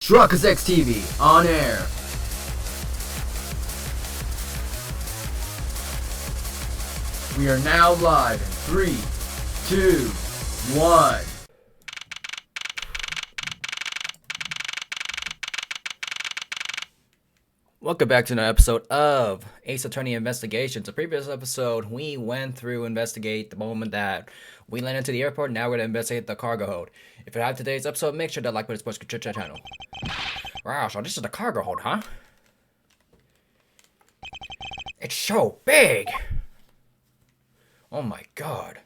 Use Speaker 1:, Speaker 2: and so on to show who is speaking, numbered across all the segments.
Speaker 1: Truckers X TV on air. We are now live in 3, 2, 1. Welcome back to another episode of Ace Attorney Investigations. The previous episode, we went through investigate the moment that we landed into the airport. Now we're going to investigate the cargo hold. If you have today's episode, make sure to like, subscribe to the channel. Wow, so this is the cargo hold, huh? It's so big! Oh my god.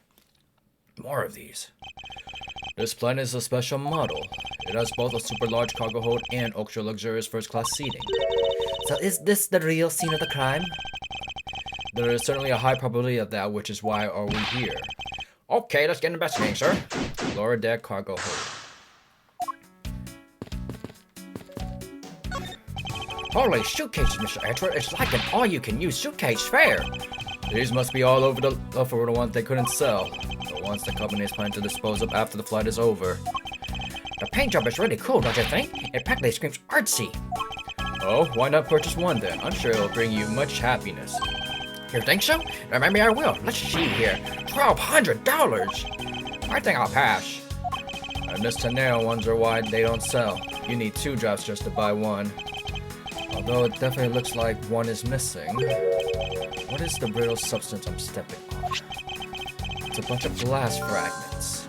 Speaker 1: More of these. This plane is a special model. It has both a super large cargo hold and ultra luxurious first class seating. So is this the real scene of the crime? There is certainly a high probability of that, which is why are we here. Okay, let's get investigating, sir. Lower deck cargo hold. Holy suitcases, Mr. Edward. It's like an all-you-can-use suitcase fair. These must be all over for the ones they couldn't sell. The ones the company is planning to dispose of after the flight is over. The paint job is really cool, don't you think? It practically screams artsy. Oh, why not purchase one then? I'm sure it'll bring you much happiness. You think so? Then maybe I will. Let's see here. $1,200! I think I'll pass. And this Teneo ones are why they don't sell. You need 2 drops just to buy one. Although it definitely looks like one is missing. What is the brittle substance I'm stepping on? It's a bunch of glass fragments.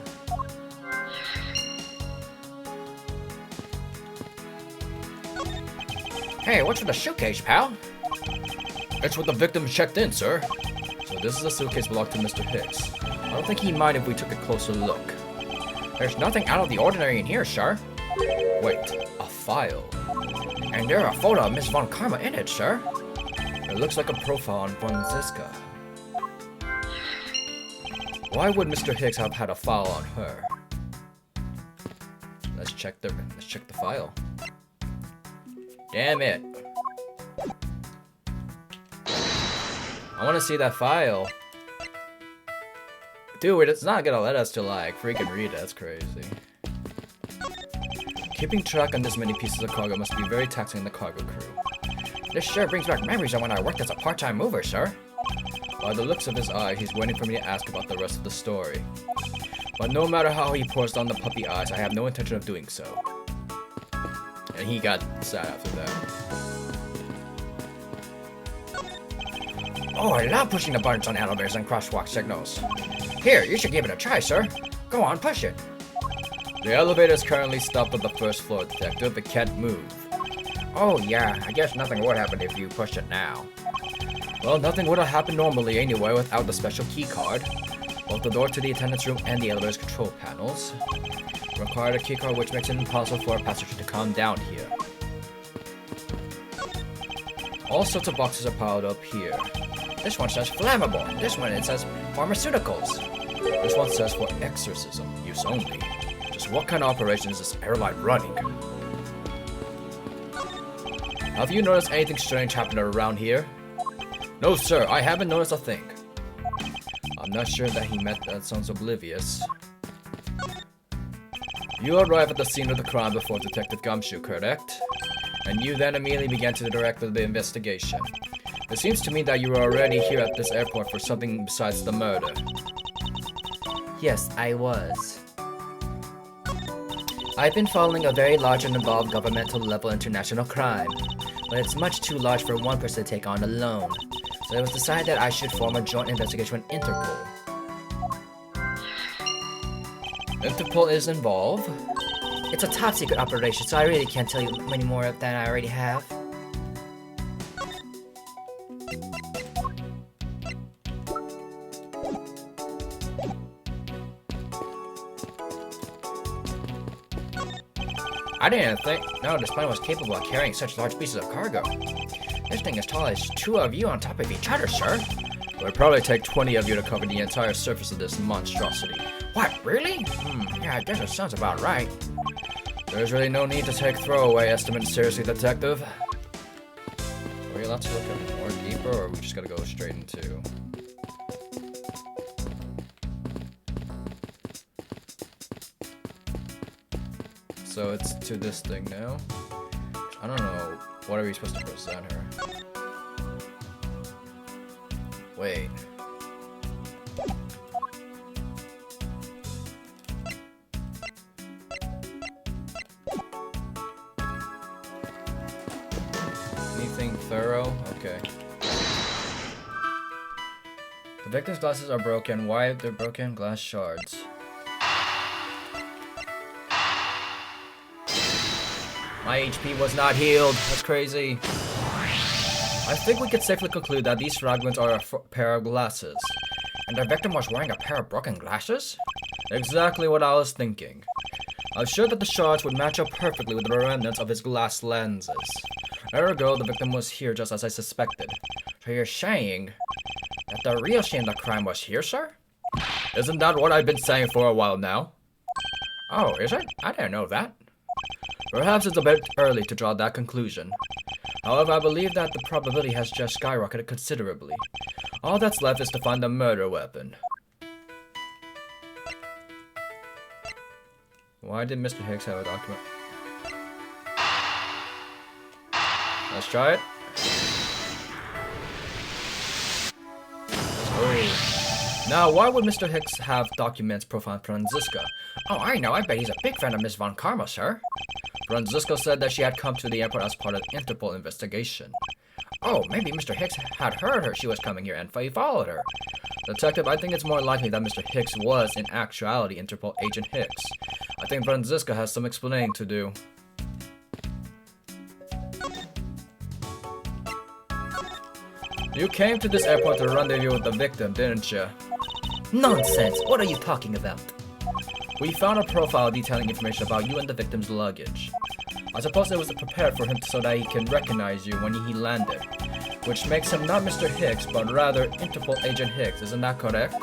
Speaker 1: Hey, what's with the suitcase, pal? It's what the victim checked in, sir. So this is a suitcase belonging to Mr. Hicks. I don't think he'd mind if we took a closer look. There's nothing out of the ordinary in here, sir. Wait, a file. And there's a photo of Miss Von Karma in it, sir. It looks like a profile on Von Ziska. Why would Mr. Hicks have had a file on her? Let's check the file. Damn it. I want to see that file. Dude, it's not gonna let us to freaking read it. That's crazy. Keeping track on this many pieces of cargo must be very taxing on the cargo crew. This sure brings back memories of when I worked as a part-time mover, sir. By the looks of his eye, he's waiting for me to ask about the rest of the story. But no matter how he pours down the puppy eyes, I have no intention of doing so. And he got sad after that. Oh, I love pushing the buttons on elevators and crosswalk signals. Here, you should give it a try, sir. Go on, push it. The elevator is currently stopped on the first floor, detective. It can't move. Oh yeah, I guess nothing would happen if you push it now. Well, nothing would have happened normally anyway without the special key card. Both the door to the attendance room and the elevator's control panels require a key card, which makes it impossible for a passenger to come down here. All sorts of boxes are piled up here. This one says flammable. This one it says pharmaceuticals. This one says for exorcism use only. Just what kind of operation is this airline running? Have you noticed anything strange happening around here? No, sir, I haven't noticed a thing. I'm not sure that he meant that sounds oblivious. You arrive at the scene of the crime before Detective Gumshoe, correct? And you then immediately began to direct the investigation. It seems to me that you were already here at this airport for something besides the murder. Yes, I was. I've been following a very large and involved governmental level international crime, but it's much too large for one person to take on alone. So it was decided that I should form a joint investigation with Interpol. Interpol is involved? It's a top secret operation, so I really can't tell you many more than I already have. I didn't know this plane was capable of carrying such large pieces of cargo. This thing is tall as 2 of you on top of each other, sir. It would probably take 20 of you to cover the entire surface of this monstrosity. What, really? Yeah, I guess it sounds about right. There's really no need to take throwaway estimates seriously, detective. Are we allowed to look at more deeper, or are we just gotta go straight into... so it's to this thing now. I don't know. What are we supposed to present her? Wait. Anything thorough? Okay. The victim's glasses are broken. Why they're broken? Glass shards. My HP was not healed. That's crazy. I think we could safely conclude that these fragments are a pair of glasses. And the victim was wearing a pair of broken glasses? Exactly what I was thinking. I was sure that the shards would match up perfectly with the remnants of his glass lenses. Ergo, the victim was here just as I suspected. So you're saying that the real scene of the crime was here, sir? Isn't that what I've been saying for a while now? Oh, is it? I didn't know that. Perhaps it's a bit early to draw that conclusion. However, I believe that the probability has just skyrocketed considerably. All that's left is to find the murder weapon. Why did Mr. Hicks have a document? Let's try it. Oh. Now, why would Mr. Hicks have documents profiling Franziska? Oh, I know. I bet he's a big fan of Miss Von Karma, sir. Franziska said that she had come to the airport as part of the Interpol investigation. Oh, maybe Mr. Hicks had heard she was coming here and he followed her. Detective, I think it's more likely that Mr. Hicks was, in actuality, Interpol Agent Hicks. I think Franziska has some explaining to do. You came to this airport to rendezvous with the victim, didn't you? Nonsense! What are you talking about? We found a profile detailing information about you and the victim's luggage. I suppose it was prepared for him so that he can recognize you when he landed. Which makes him not Mr. Hicks, but rather Interpol Agent Hicks, isn't that correct?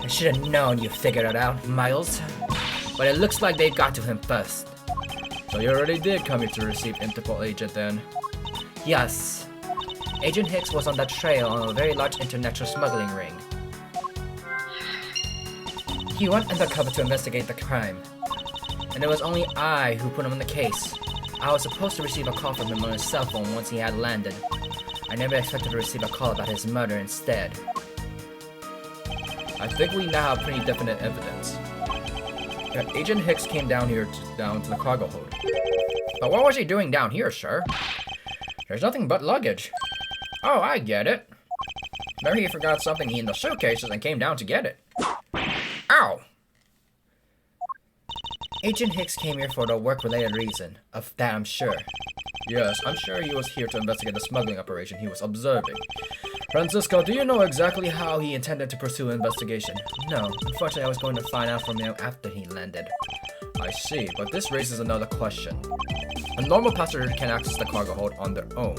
Speaker 1: I should have known you figured it out, Miles. But it looks like they got to him first. So you already did come here to receive Interpol Agent then? Yes. Agent Hicks was on the trail on a very large international smuggling ring. He went undercover to investigate the crime. And it was only I who put him on the case. I was supposed to receive a call from him on his cell phone once he had landed. I never expected to receive a call about his murder instead. I think we now have pretty definite evidence. Agent Hicks came down here down to the cargo hold. But what was he doing down here, sir? There's nothing but luggage. Oh, I get it. Maybe he forgot something in the suitcases and came down to get it. Ow! Agent Hicks came here for the work-related reason. Of that, I'm sure. Yes, I'm sure he was here to investigate the smuggling operation he was observing. Francisco, do you know exactly how he intended to pursue an investigation? No, unfortunately I was going to find out from him after he landed. I see, but this raises another question. A normal passenger can access the cargo hold on their own.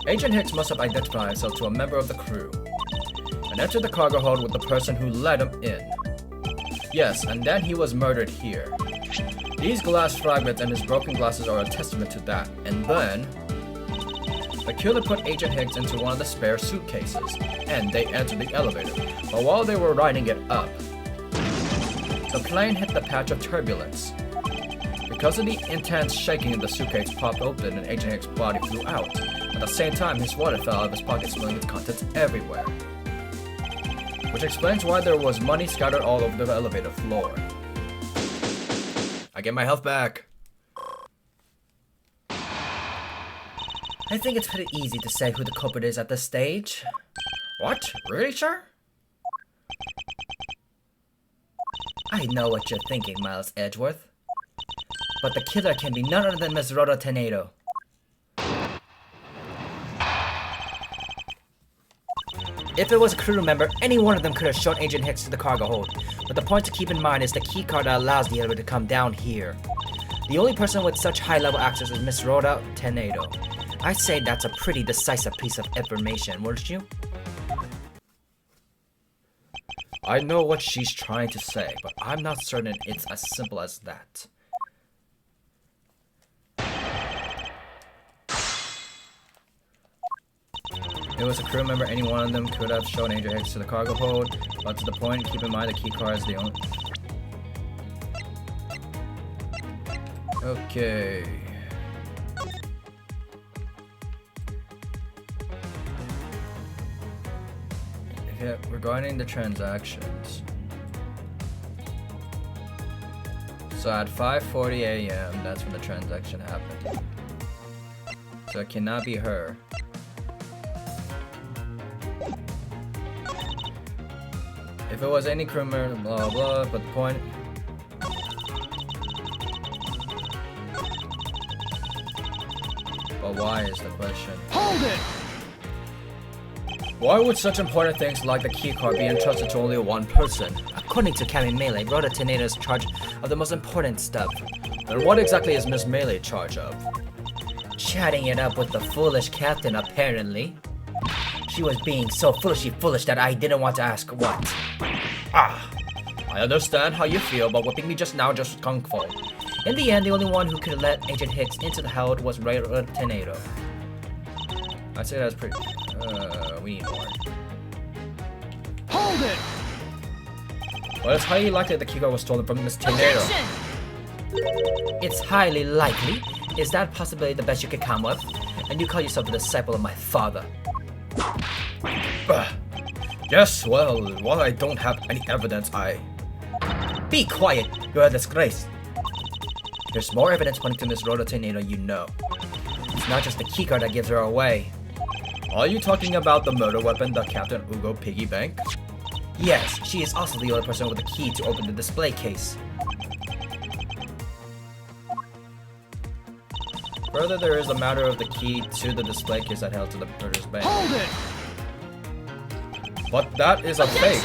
Speaker 1: Agent Hicks must have identified himself to a member of the crew and entered the cargo hold with the person who let him in. Yes, and then he was murdered here. These glass fragments and his broken glasses are a testament to that. And then the killer put Agent Hicks into one of the spare suitcases, and they entered the elevator. But while they were riding it up, the plane hit the patch of turbulence. Because of the intense shaking, the suitcase popped open and Agent Hicks' body flew out. At the same time, his wallet fell out of his pocket, spilling its contents everywhere. Which explains why there was money scattered all over the elevator floor. I get my health back. I think it's pretty easy to say who the culprit is at this stage. What? Really, sir? I know what you're thinking, Miles Edgeworth. But the killer can be none other than Miss Rhoda Tornado. If it was a crew member, any one of them could have shown Agent Hicks to the cargo hold. But the point to keep in mind is the keycard that allows the elevator to come down here. The only person with such high-level access is Miss Rhoda Tornado. I'd say that's a pretty decisive piece of information, wouldn't you? I know what she's trying to say, but I'm not certain it's as simple as that. If it was a crew member, any one of them could have shown Agent Hicks to the cargo hold, but to the point, keep in mind the key card is the only... Okay. Yeah, regarding the transactions. So at 5:40 a.m., that's when the transaction happened. So it cannot be her. If it was any criminal, blah blah, but the point. But why is the question?
Speaker 2: Hold it!
Speaker 1: Why would such important things like the keycard be entrusted to only one person? According to Cammy Melee, Rhoda Tornado is charged of the most important stuff. Then what exactly is Miss Melee charged of? Chatting it up with the foolish captain, apparently. She was being so foolishly foolish that I didn't want to ask what. Ah, I understand how you feel, but whipping me just now just kung fu. In the end, the only one who could let Agent Hicks into the held was Rhoda Tornado. I'd say that's pretty. We need more.
Speaker 2: Hold it!
Speaker 1: Well, it's highly likely the keycard was stolen from Miss Tornado. It's highly likely. Is that possibly the best you could come with? And you call yourself a disciple of my father? Yes, well, while I don't have any evidence, Be quiet! You're a disgrace. There's more evidence pointing to Miss Rhoda Tornado, you know. It's not just the keycard that gives her away. Are you talking about the murder weapon that Captain Ugo piggy bank? Yes, she is also the only person with the key to open the display case. Further, there is the matter of the key to the display case that held to the murder's bank.
Speaker 2: Hold it!
Speaker 1: But that is a fake.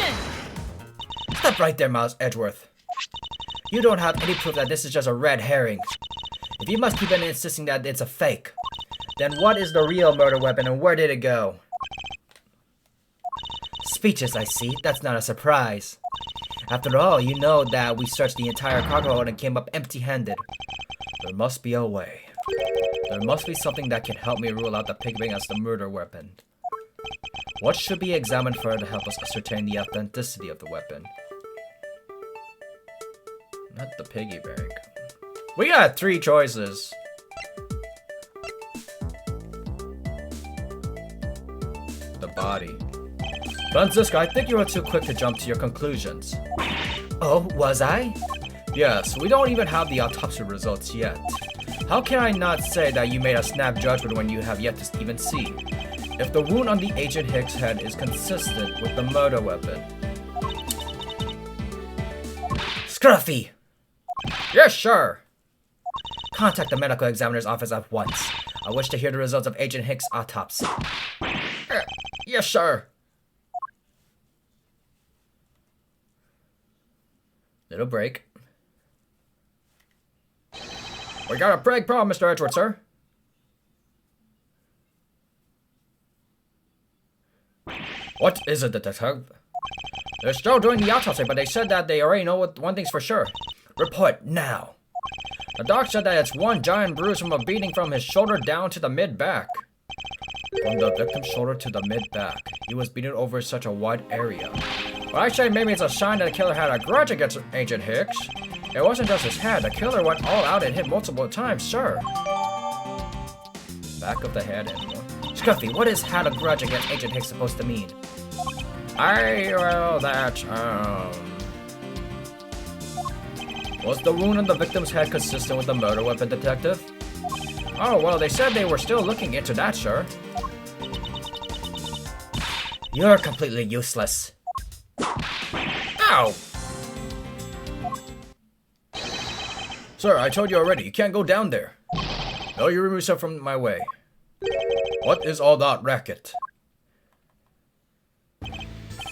Speaker 1: Stop right there, Miles Edgeworth. You don't have any proof that this is just a red herring. If you must keep on insisting that it's a fake, then what is the real murder weapon and where did it go? Speeches, I see. That's not a surprise. After all, you know that we searched the entire cargo hold and came up empty-handed. There must be a way. There must be something that can help me rule out the piggy bank as the murder weapon. What should be examined further to help us ascertain the authenticity of the weapon? Not the piggy bank. We got 3 choices. The body. Francisca, I think you were too quick to jump to your conclusions. Oh, was I? Yes, we don't even have the autopsy results yet. How can I not say that you made a snap judgment when you have yet to even see? If the wound on the Agent Hicks head is consistent with the murder weapon. Scruffy! Yes, sure! Contact the medical examiner's office at once. I wish to hear the results of Agent Hicks' autopsy. Yes, sir. Little break. We got a big problem, Mr. Edgeworth, sir. What is it, detective? They're still doing the autopsy, but they said that they already know one thing's for sure. Report now. The doc said that it's one giant bruise from a beating from his shoulder down to the mid-back. From the victim's shoulder to the mid-back. He was beaten over such a wide area. Well, I say maybe it's a sign that the killer had a grudge against Agent Hicks. It wasn't just his head. The killer went all out and hit multiple times, sir. Back of the head and more. Scruffy, what is had a grudge against Agent Hicks supposed to mean? Was the wound on the victim's head consistent with the murder weapon, detective? Oh, well, they said they were still looking into that, sir. You're completely useless. Ow! Sir, I told you already, you can't go down there. No, you remove yourself from my way. What is all that racket?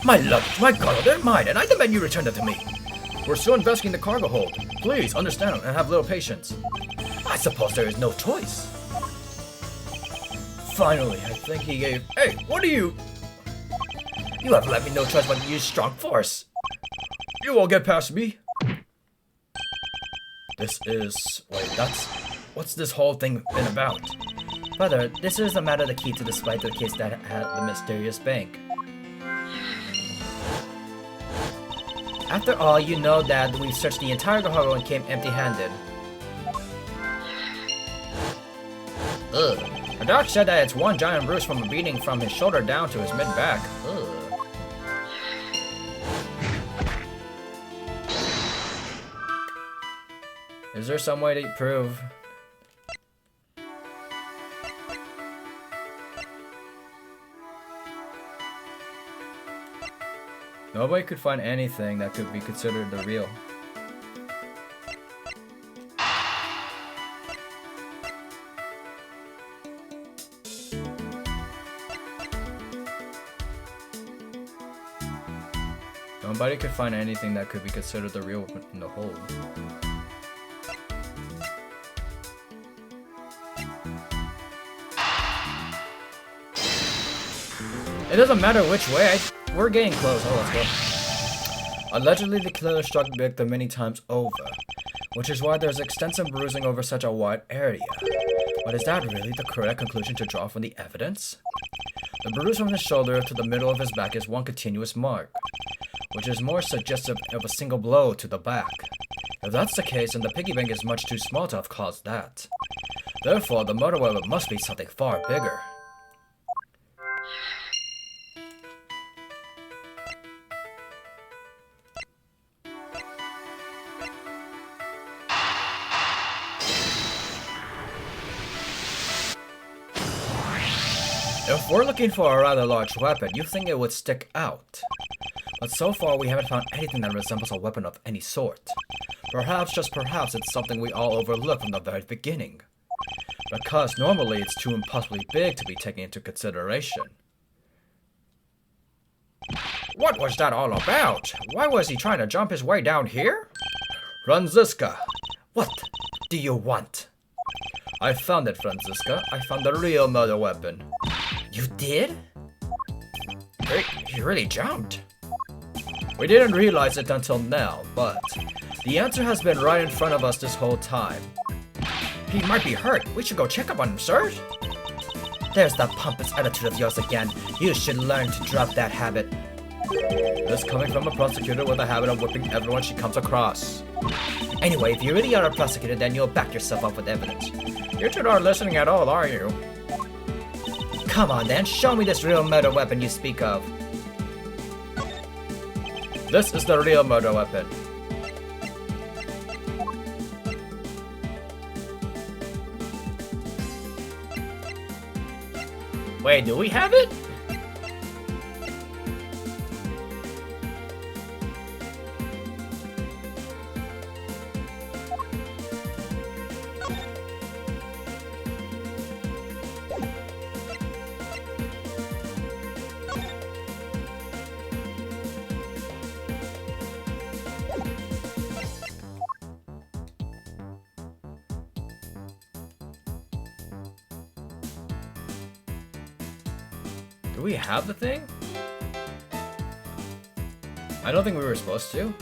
Speaker 1: My luggage, my cargo, they're mine, and I demand you return them to me. We're still investigating the cargo hold. Please, understand and have a little patience. I suppose there is no choice. Finally, I think he gave... Hey, what are you... You have left me no choice but to use strong force. You won't get past me. This is... Wait, that's... What's this whole thing been about? Father, this is a matter of the key to display the case that had the mysterious bank. After all, you know that we searched the entire cargo and came empty-handed. Ugh. The doc said that it's one giant bruise from a beating from his shoulder down to his mid-back. Ugh. Is there some way to prove? Nobody could find anything that could be considered the real. Nobody could find anything that could be considered the real in the whole. It doesn't matter which way. We're getting close. Oh, let's go. Allegedly, the killer struck the victim many times over, which is why there's extensive bruising over such a wide area. But is that really the correct conclusion to draw from the evidence? The bruise from his shoulder to the middle of his back is one continuous mark, which is more suggestive of a single blow to the back. If that's the case, then the piggy bank is much too small to have caused that. Therefore, the murder weapon must be something far bigger. If we're looking for a rather large weapon, you'd think it would stick out. But so far, we haven't found anything that resembles a weapon of any sort. Perhaps, just perhaps, it's something we all overlooked from the very beginning. Because normally it's too impossibly big to be taken into consideration. What was that all about? Why was he trying to jump his way down here? Franziska, what do you want? I found it, Franziska. I found the real murder weapon. You did? He really jumped. We didn't realize it until now, but the answer has been right in front of us this whole time. He might be hurt. We should go check up on him, sir. There's that pompous attitude of yours again. You should learn to drop that habit. This coming from a prosecutor with a habit of whipping everyone she comes across. Anyway, if you really are a prosecutor, then you'll back yourself up with evidence. You two aren't listening at all, are you? Come on then, show me this real murder weapon you speak of. This is the real murder weapon. Wait, do we have it? Do we have the thing? I don't think we were supposed to.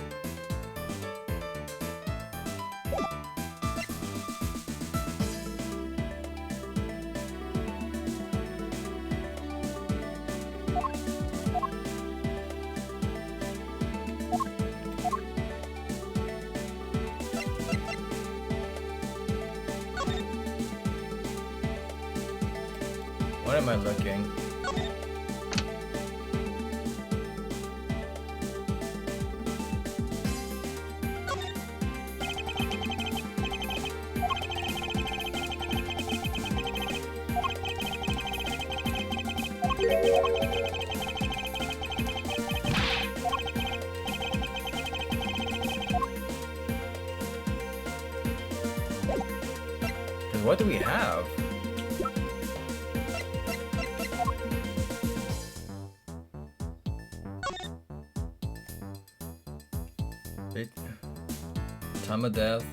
Speaker 1: What am I looking? What do we have? Time of death,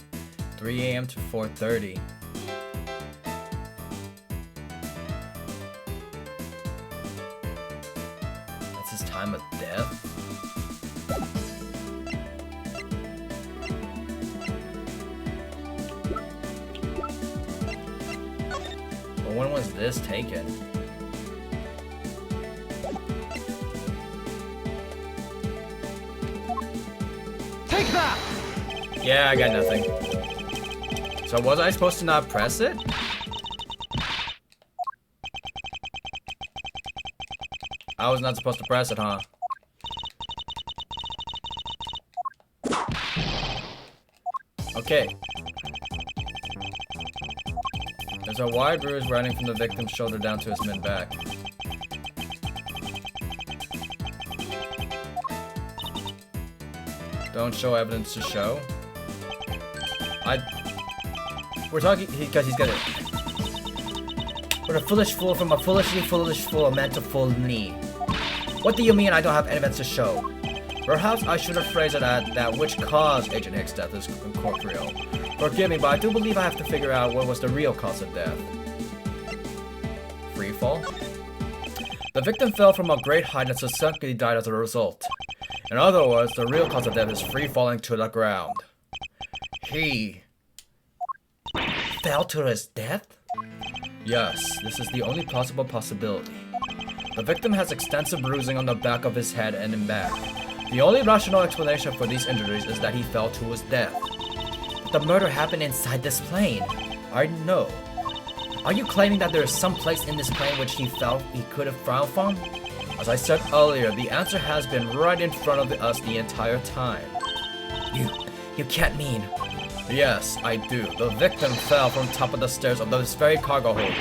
Speaker 1: 3 a.m. to 4:30. That's his time of death? But when was this taken? Take that! Yeah, I got nothing. So was I supposed to not press it? I was not supposed to press it, huh? Okay. There's a wide bruise running from the victim's shoulder down to his mid-back. Don't show evidence to show. We're talking because he's got it. What a foolish fool from a foolishly foolish fool meant to fool me. What do you mean I don't have evidence to show? Perhaps I should have phrased it at that which caused Agent Hicks' death is corporeal. Forgive me, but I do believe I have to figure out what was the real cause of death. Free fall? The victim fell from a great height and subsequently died as a result. In other words, the real cause of death is free falling to the ground. He fell to his death? Yes, this is the only possible possibility. The victim has extensive bruising on the back of his head and in back. The only rational explanation for these injuries is that he fell to his death. But the murder happened inside this plane. I know. Are you claiming that there is some place in this plane which he felt he could have fallen from? As I said earlier, the answer has been right in front of us the entire time. You can't mean... Yes, I do. The victim fell from top of the stairs of this very cargo hold.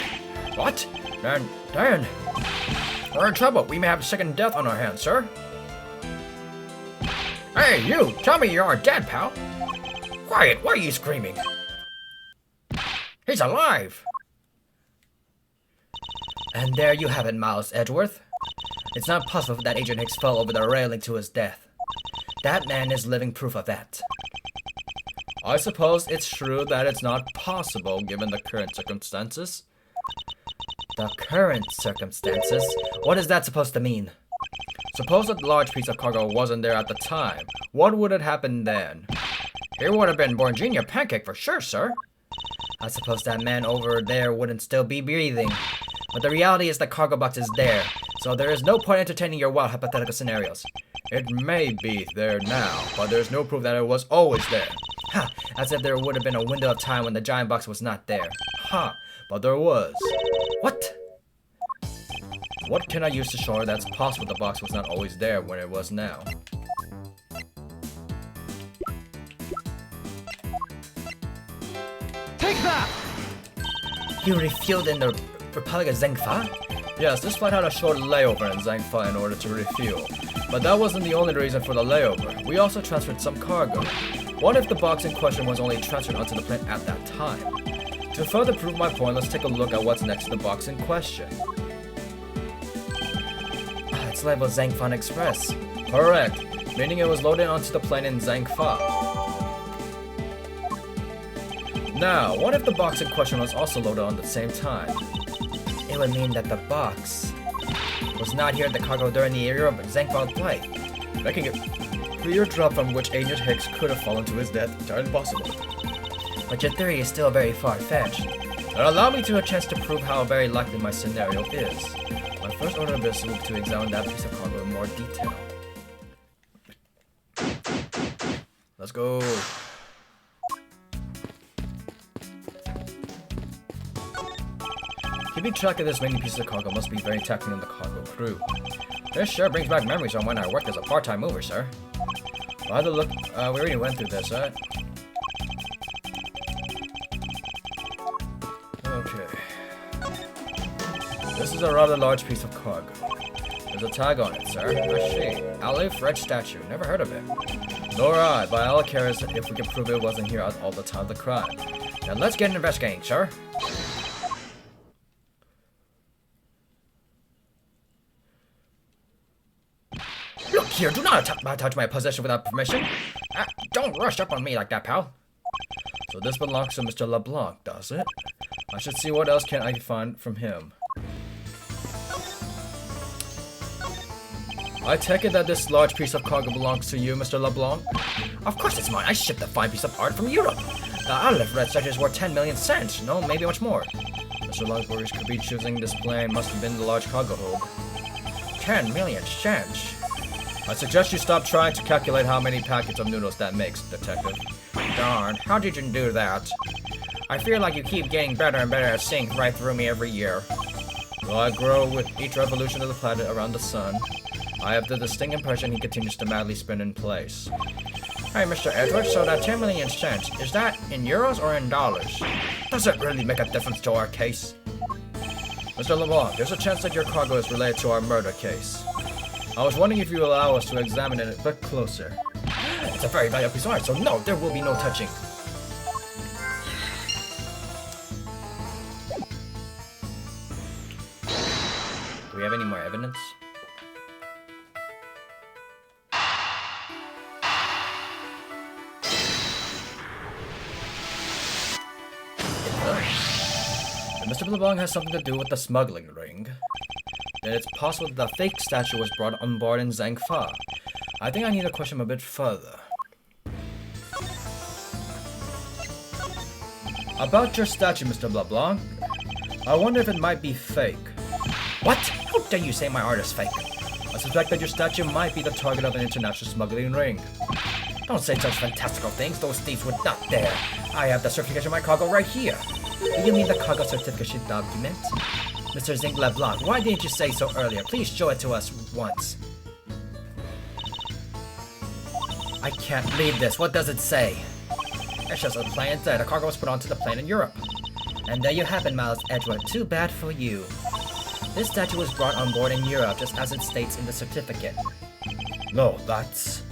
Speaker 1: What? Darren. We're in trouble. We may have a second death on our hands, sir. Hey, you! Tell me you aren't dead, pal! Quiet! Why are you screaming? He's alive! And there you have it, Miles Edgeworth. It's not possible that Agent Hicks fell over the railing to his death. That man is living proof of that. I suppose it's true that it's not possible given the current circumstances. The current circumstances? What is that supposed to mean? Suppose a large piece of cargo wasn't there at the time. What would have happened then? It would have been Borgina Pancake for sure, sir. I suppose that man over there wouldn't still be breathing. But the reality is the cargo box is there, so there is no point entertaining your wild hypothetical scenarios. It may be there now, but there's no proof that it was always there. Ha! As if there would have been a window of time when the giant box was not there. Ha! But there was. What? What can I use to show her that's possible the box was not always there when it was now? Take that! You refueled in the Republic of Zengfa? Yes, this flight had a short layover in Zengfa in order to refuel. But that wasn't the only reason for the layover. We also transferred some cargo. What if the box in question was only transferred onto the plane at that time? To further prove my point, let's take a look at what's next to the box in question. It's labeled Zangfan Express. Correct, meaning it was loaded onto the plane in Zangfa. Now, what if the box in question was also loaded on the same time? It would mean that the box was not here at the cargo during the era of Zangfa flight, making it the airdrop from which Agent Hicks could have fallen to his death entirely possible. But your theory is still very far-fetched. Allow me to a chance to prove how very likely my scenario is. My first order of business will be to examine that piece of cargo in more detail. Let's go. Keeping track of this many pieces of cargo must be very taxing on the cargo crew. This sure brings back memories on when I worked as a part-time mover, sir. By the look, we already went through this, right? Okay. This is a rather large piece of cargo. There's a tag on it, sir. I see. Alif Red Statue. Never heard of it. Nor I, but I'll care if we can prove it wasn't here at all the time of the crime. Now let's get investigating, sir. Look here, do not touch my possession without permission. Don't rush up on me like that, pal. So this belongs to Mr. LeBlanc, does it? I should see what else can I find from him. I take it that this large piece of cargo belongs to you, Mr. LeBlanc? Of course it's mine. I shipped a fine piece of art from Europe. The Alif Red Statue is worth 10 million cents. No, maybe much more. Mr. LeBlanc could be choosing this plane. Must have been the large cargo hold. 10 million cents? I suggest you stop trying to calculate how many packets of noodles that makes, detective. Darn, how did you do that? I feel like you keep getting better and better at seeing right through me every year. Though I grow with each revolution of the planet around the sun, I have the distinct impression he continues to madly spin in place. Hey, Mr. Edwards, so that 10 million cents, is that in euros or in dollars? Does it really make a difference to our case? Mr. LeBlanc, there's a chance that your cargo is related to our murder case. I was wondering if you allow us to examine it a bit closer. It's a very valuable piece of art, so no, there will be no touching. Do we have any more evidence? If Mr. LeBlanc has something to do with the smuggling ring, then it's possible that the fake statue was brought on board in Zangfa. I think I need to question him a bit further. About your statue, Mr. LeBlanc, I wonder if it might be fake. What? How dare you say my art is fake? I suspect that your statue might be the target of an international smuggling ring. Don't say such fantastical things, those thieves would not dare. I have the certification of my cargo right here. Do you mean the cargo certification document? Mr. Zinc LeBlanc, why didn't you say so earlier? Please show it to us once. I can't read this. What does it say? It shows a plane that a cargo was put onto the plane in Europe. And there you have it, Miles Edward. Too bad for you. This statue was brought on board in Europe, just as it states in the certificate. No, that's...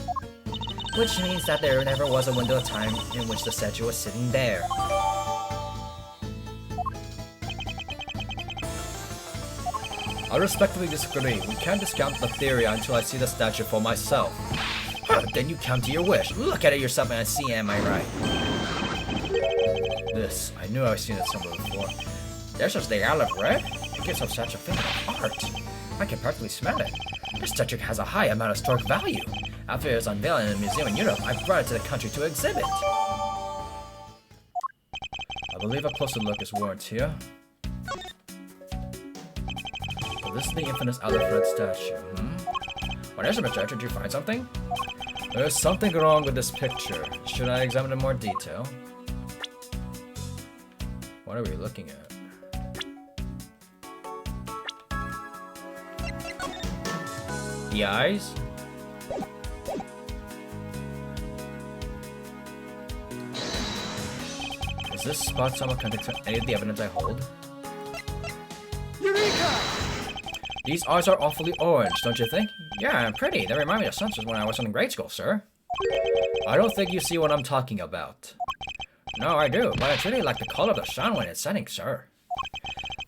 Speaker 1: Which means that there never was a window of time in which the statue was sitting there. I respectfully disagree. We can't discount the theory until I see the statue for myself. Huh, then you come to your wish. Look at it yourself and see, am I right? This, I knew I've seen it somewhere before. There's just the olive red. It gives off such a feeling of art. I can practically smell it. This statue has a high amount of historic value. After it was unveiled in a museum in Europe, I brought it to the country to exhibit. I believe a closer look is warranted here. So this is the infamous olive red statue, What is it, Mr. Edward? Did you find something? There's something wrong with this picture. Should I examine in more detail? What are we looking at? The eyes? Is this spot somewhat connected to any of the evidence I hold? Eureka! These eyes are awfully orange, don't you think? Yeah, pretty. They remind me of sunsets when I was in grade school, sir. I don't think you see what I'm talking about. No, I do, but it's really like the color of the sun when it's setting, sir.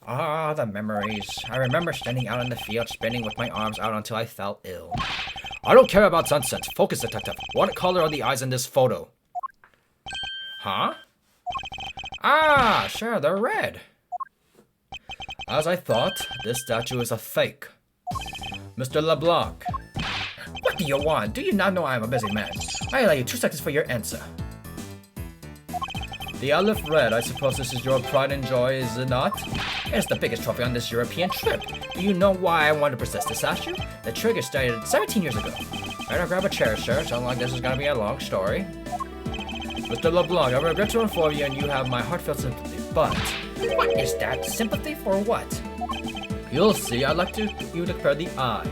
Speaker 1: Ah, the memories. I remember standing out in the field, spinning with my arms out until I felt ill. I don't care about sunsets. Focus, detective. What color are the eyes in this photo? Huh? Ah, sure, they're red. As I thought, this statue is a fake. Mr. LeBlanc. What do you want? Do you not know I am a busy man? I allow you 2 seconds for your answer. The olive red, I suppose this is your pride and joy, is it not? It's the biggest trophy on this European trip. Do you know why I wanted to possess this statue? The trigger started 17 years ago. Better grab a chair, sir. Sounds like this is gonna be a long story. Mr. LeBlanc, I regret to inform you and you have my heartfelt sympathy, but... What is that? Sympathy for what? You'll see, I'd like you to compare the eyes.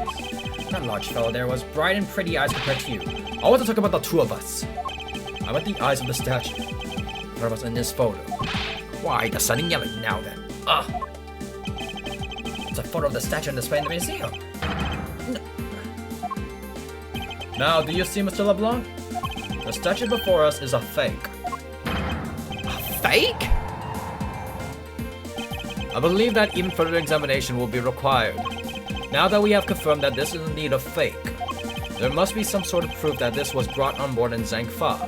Speaker 1: That large fellow there was bright and pretty eyes compared to you. I want to talk about the two of us. I want the eyes of the statue. One of us in this photo. Why, the sudden yelling now then? Ugh! It's a photo of the statue on display in the museum. Now, do you see, Mr. LeBlanc? The statue before us is a fake. A fake? I believe that even further examination will be required. Now that we have confirmed that this is indeed a fake, there must be some sort of proof that this was brought on board in Zangfa,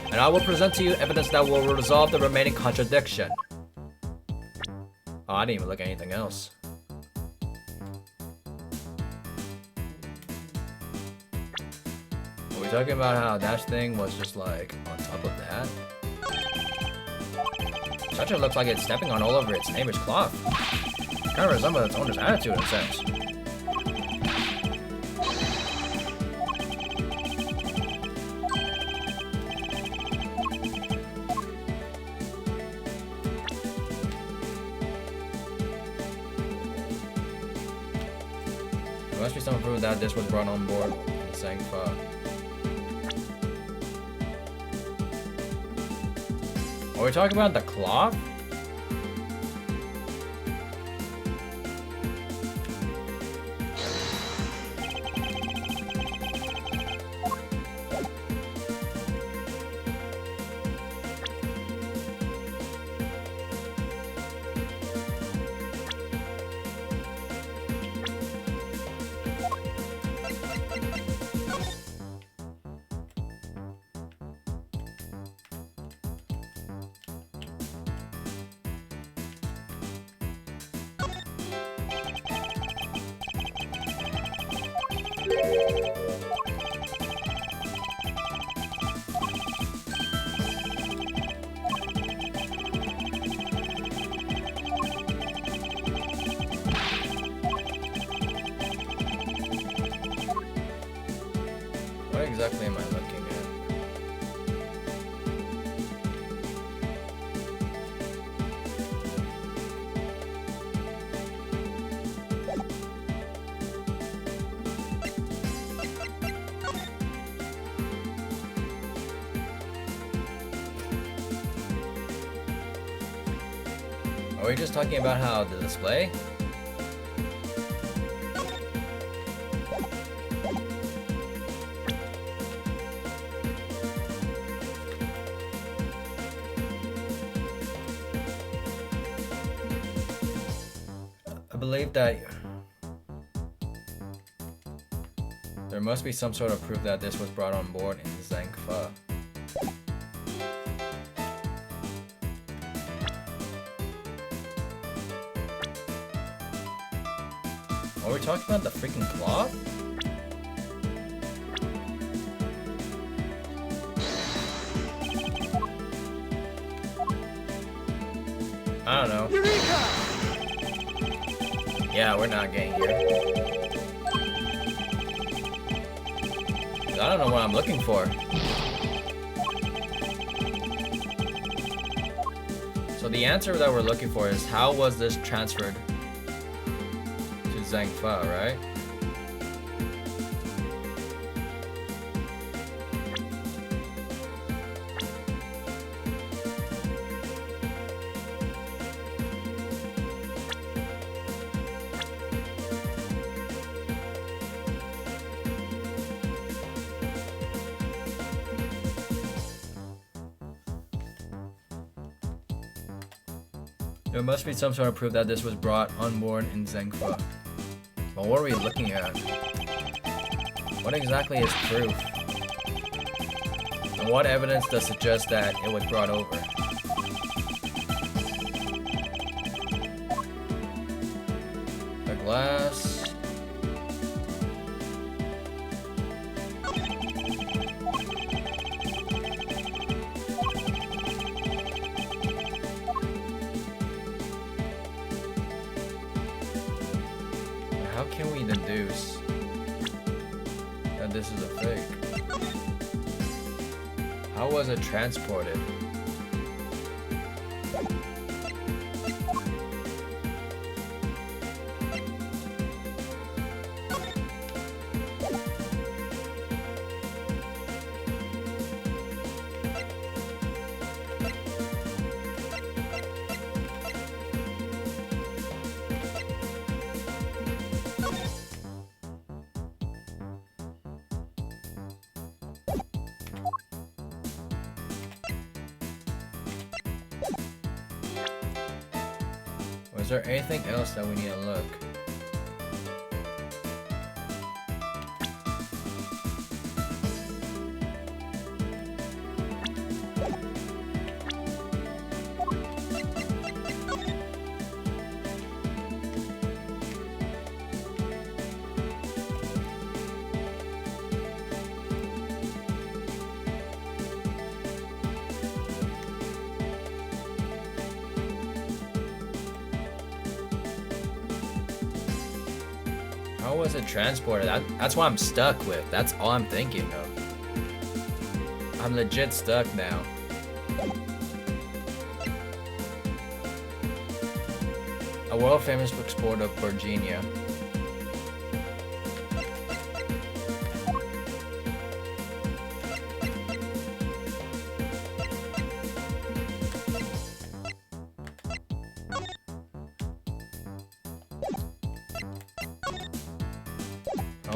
Speaker 1: and I will present to you evidence that will resolve the remaining contradiction. Oh, I didn't even look at anything else. Are we talking about how that thing was just like on top of that? Such looks like it's stepping on all over its neighbor's cloth. Kind of resembles its owner's attitude in a sense. There must be some proof that this was brought on board in Zangfa. Are we talking about the cloth? What exactly am I looking at? Are we just talking about how the display? I believe that there must be some sort of proof that this was brought on board in Zangfa. Are we talking about the freaking cloth? I don't know.
Speaker 2: Eureka!
Speaker 1: Yeah, we're not getting here. I don't know what I'm looking for. So the answer that we're looking for is how was this transferred to Zangfa, right? There must be some sort of proof that this was brought on board in Zangfa. But what are we looking at? What exactly is proof? And what evidence does suggest that it was brought over? The glass. How can we deduce that this is a fake? How was it transported? Was there anything else that we need to look? How was it transported? That's what I'm stuck with. That's all I'm thinking of. I'm legit stuck now. A world famous export of Virginia.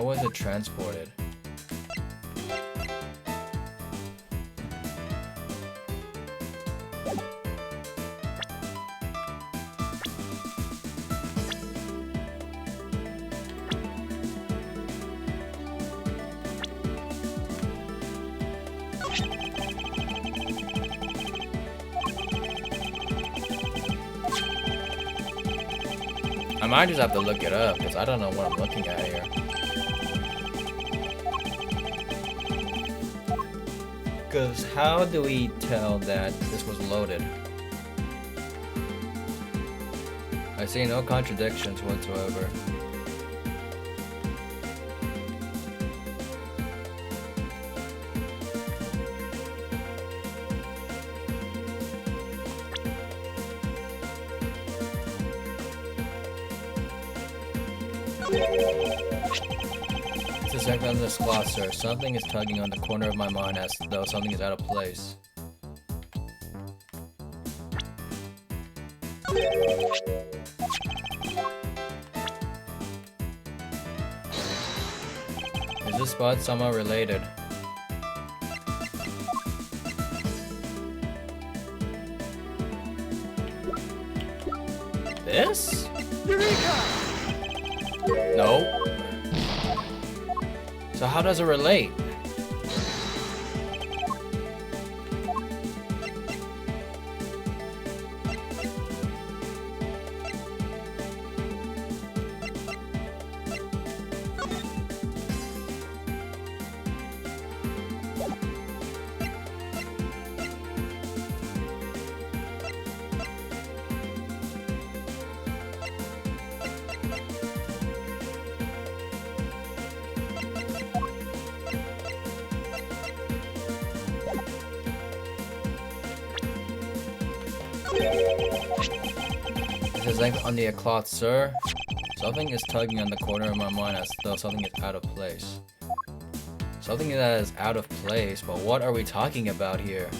Speaker 1: How was it transported? I might just have to look it up because I don't know what I'm looking at here. Because how do we tell that this was loaded? I see no contradictions whatsoever. It's a second on this cloth, sir. Something is tugging on the corner of my mind as though something is out of place. Is this spot somehow related? This? Eureka! No. So how does it relate? This is like on the cloth, sir. Something is tugging on the corner of my mind as though something is out of place. Something that is out of place, but what are we talking about here?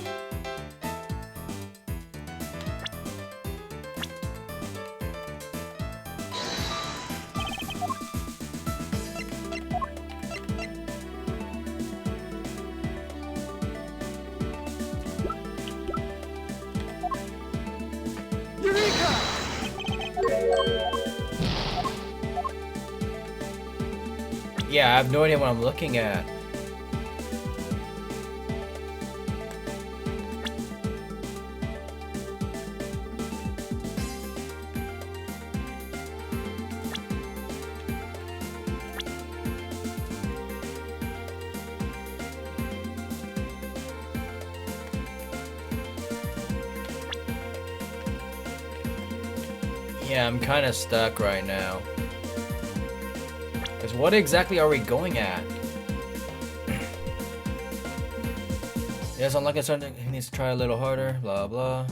Speaker 1: Yeah, I have no idea what I'm looking at. Yeah, I'm kind of stuck right now. Because what exactly are we going at? Yes, unlike a certain, he needs to try a little harder, blah blah.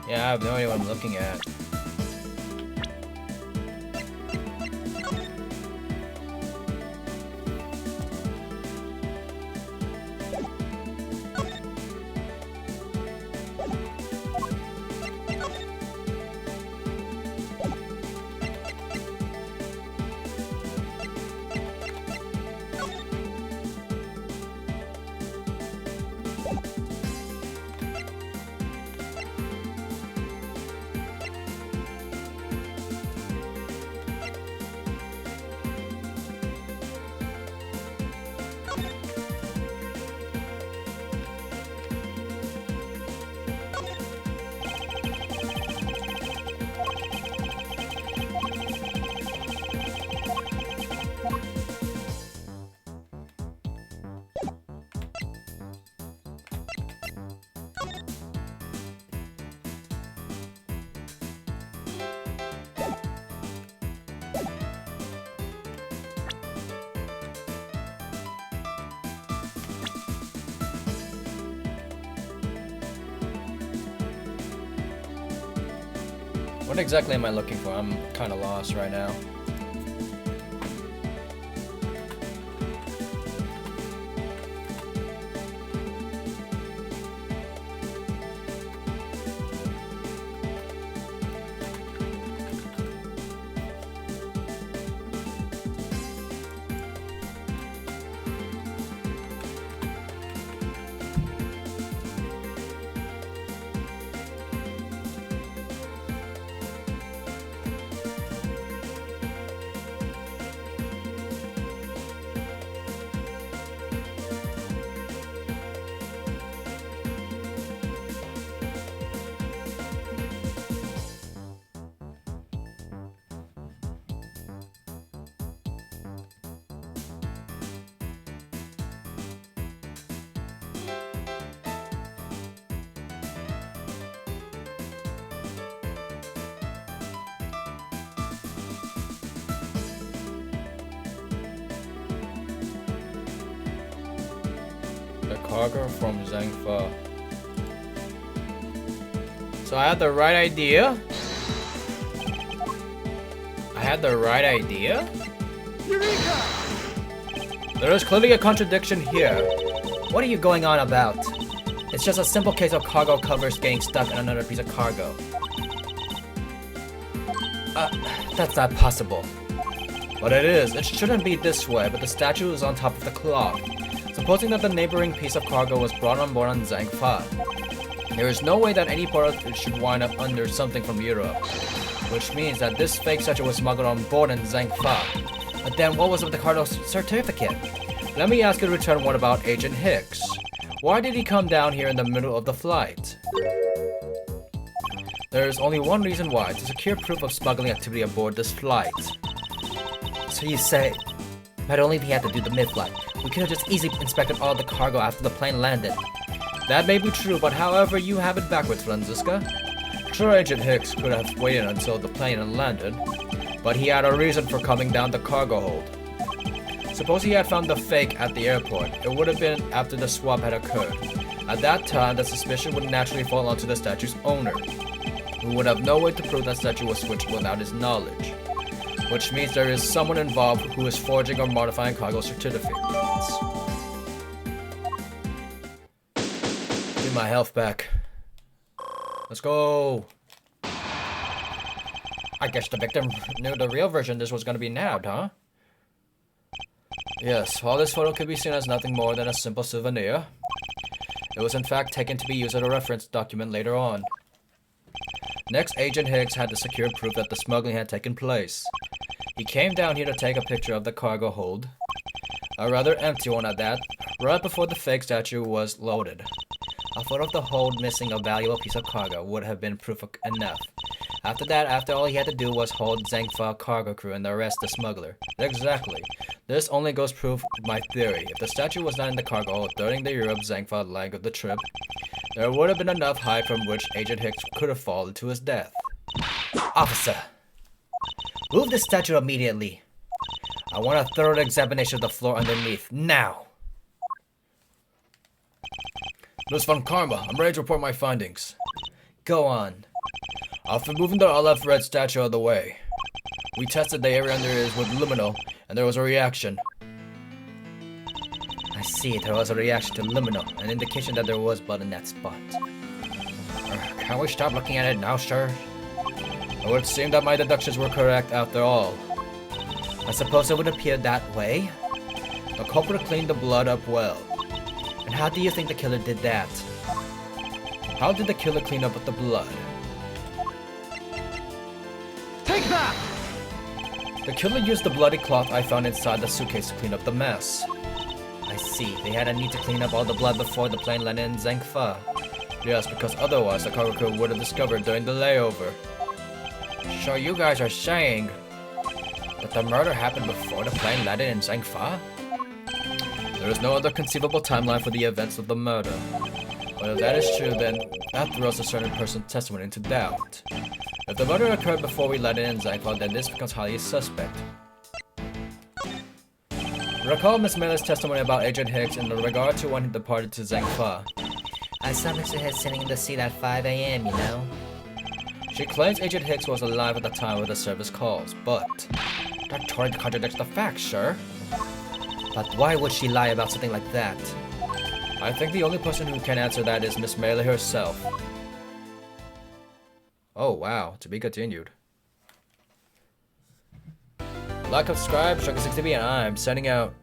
Speaker 1: Yeah, I have no idea what I'm looking at. What exactly am I looking for? I'm kind of lost right now. cargo from Zangfa. So I had the right idea? I had the right idea?
Speaker 2: Eureka!
Speaker 1: There is clearly a contradiction here. What are you going on about? It's just a simple case of cargo covers getting stuck in another piece of cargo. That's not possible. But it is. It shouldn't be this way, but the statue is on top of the cloth. Supposing that the neighboring piece of cargo was brought on board on Zangfa, there is no way that any part of it should wind up under something from Europe. Which means that this fake statue was smuggled on board in Zangfa. But then what was with the cargo certificate? Let me ask you to return, what about Agent Hicks? Why did he come down here in the middle of the flight? There is only one reason why, to secure proof of smuggling activity aboard this flight. So you say, not only did he have to do the mid-flight, we could have just easily inspected all the cargo after the plane landed. That may be true, but however, you have it backwards, Franziska. Sure, Agent Hicks could have waited until the plane had landed, but he had a reason for coming down the cargo hold. Suppose he had found the fake at the airport. It would have been after the swap had occurred. At that time, the suspicion would naturally fall onto the statue's owner, who would have no way to prove that statue was switched without his knowledge. Which means there is someone involved who is forging or modifying cargo certificates. Give my health back. Let's go. I guess the victim knew the real version this was going to be nabbed, huh? Yes, while this photo could be seen as nothing more than a simple souvenir, it was in fact taken to be used as a reference document later on. Next, Agent Hicks had to secure proof that the smuggling had taken place. He came down here to take a picture of the cargo hold, a rather empty one at that, right before the fake statue was loaded. A photo of the hold missing a valuable piece of cargo would have been proof enough. After that, all he had to do was hold Zangfa cargo crew and arrest the smuggler. Exactly. This only goes proof my theory. If the statue was not in the cargo hold during the Europe-Zangfa leg of the trip, there would have been enough height from which Agent Hicks could have fallen to his death. Officer! Move the statue immediately. I want a thorough examination of the floor underneath, now! Miss Von Karma, I'm ready to report my findings. Go on. After moving the Aleph red statue out of the way, we tested the area under it with luminol, and there was a reaction. I see, there was a reaction to luminol, an indication that there was blood in that spot. Can we stop looking at it now, sir? It would seem that my deductions were correct after all. I suppose it would appear that way. The culprit cleaned the blood up well. And how do you think the killer did that? How did the killer clean up with the blood?
Speaker 2: Take that!
Speaker 1: The killer used the bloody cloth I found inside the suitcase to clean up the mess. I see, they had a need to clean up all the blood before the plane landed in Zangfa. Yes, because otherwise the cargo crew would have discovered during the layover. So you guys are saying that the murder happened before the plane landed in Zangfa? There is no other conceivable timeline for the events of the murder. But if that is true, then that throws a certain person's testimony into doubt. If the murder occurred before we landed in Zangfa, then this becomes highly suspect. Recall Miss Miller's testimony about Agent Hicks in regard to when he departed to Zangfa. I saw Mr. Hicks sitting in the seat at 5 a.m., you know? She claims Agent Hicks was alive at the time of the service calls, but that totally contradicts the facts, sir. But why would she lie about something like that? I think the only person who can answer that is Miss Melee herself. Oh wow, to be continued. Like, subscribe, Shrunken60B, and I'm signing out.